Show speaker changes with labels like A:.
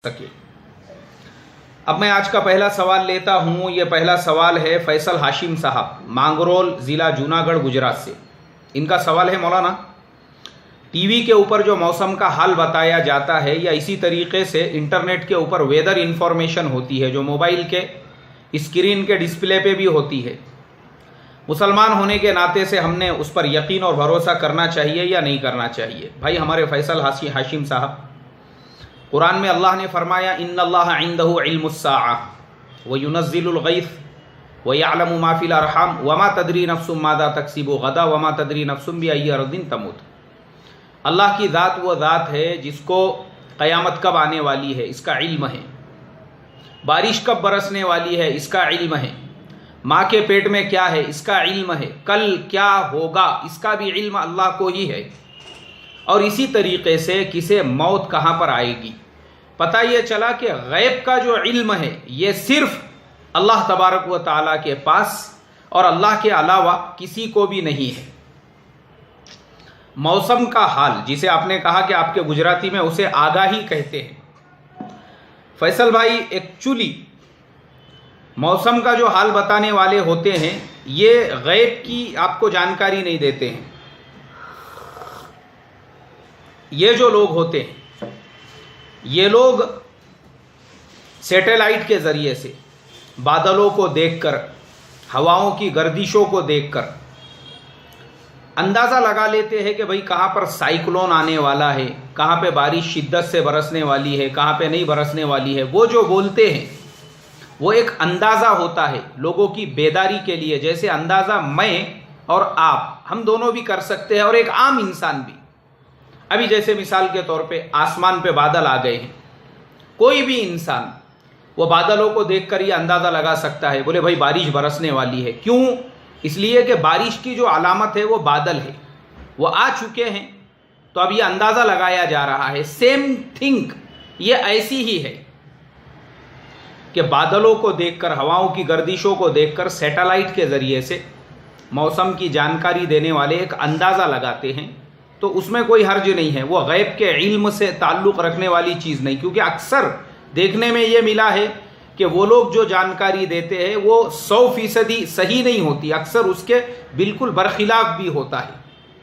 A: सके। अब मैं आज का पहला सवाल लेता हूं। यह पहला सवाल है फैसल हाशिम साहब, मांगरोल ज़िला जूनागढ़ गुजरात से। इनका सवाल है, मौलाना टीवी के ऊपर जो मौसम का हाल बताया जाता है या इसी तरीके से इंटरनेट के ऊपर वेदर इंफॉर्मेशन होती है जो मोबाइल के स्क्रीन के डिस्प्ले पे भी होती है, मुसलमान होने के नाते से हमने उस पर यकीन और भरोसा करना चाहिए या नहीं करना चाहिए? भाई हमारे फैसल हाशिम साहब, कुरान में अल्लाह ने फरमाया इन्नल्लाह इंदहु इल्मुस्साअह व युनज़्ज़िलुल गैथ व यअलमु मा फिल अरहाम व मा तदरी नफ्सुम मादा तक्सिबु गदा व मा तदरी नफ्सुम बिअय्यि अर्दिन तमूत। अल्लाह की ज़ात वो ज़ात है जिसको क़यामत कब आने वाली है इसका इल्म है, बारिश कब बरसने वाली है इसका इल्म है, माँ के पेट में क्या है इसका इल्म है, कल क्या होगा इसका भी इल्म अल्लाह को ही है। और इसी तरीके से किसे मौत कहाँ पर आएगी पता ये चला कि गैब का जो इल्म है ये सिर्फ अल्लाह तबारक व तआला के पास और अल्लाह के अलावा किसी को भी नहीं है। मौसम का हाल, जिसे आपने कहा कि आपके गुजराती में उसे आगाही कहते हैं। फैसल भाई, एक्चुअली मौसम का जो हाल बताने वाले होते हैं ये गैब की आपको जानकारी नहीं देते हैं। ये जो लोग होते हैं ये लोग सैटेलाइट के ज़रिए से बादलों को देखकर, हवाओं की गर्दिशों को देखकर अंदाज़ा लगा लेते हैं कि भाई कहाँ पर साइक्लोन आने वाला है, कहाँ पे बारिश शिद्दत से बरसने वाली है, कहाँ पे नहीं बरसने वाली है। वो जो बोलते हैं वो एक अंदाज़ा होता है लोगों की बेदारी के लिए, जैसे अंदाज़ा मैं और आप हम दोनों भी कर सकते हैं और एक आम इंसान भी। अभी जैसे मिसाल के तौर पे आसमान पे बादल आ गए हैं, कोई भी इंसान वो बादलों को देखकर ये अंदाज़ा लगा सकता है, बोले भाई बारिश बरसने वाली है। क्यों? इसलिए कि बारिश की जो अलामत है वो बादल है, वो आ चुके हैं, तो अब ये अंदाज़ा लगाया जा रहा है। सेम थिंग ये ऐसी ही है कि बादलों को देखकर, हवाओं की गर्दिशों को देखकर सैटेलाइट के ज़रिए से मौसम की जानकारी देने वाले एक अंदाज़ा लगाते हैं, तो उसमें कोई हर्ज नहीं है। वो गैब के इल्म से ताल्लुक़ रखने वाली चीज़ नहीं, क्योंकि अक्सर देखने में ये मिला है कि वो लोग जो जानकारी देते हैं वो 100% सही नहीं होती, अक्सर उसके बिल्कुल बरखिलाफ़ भी होता है।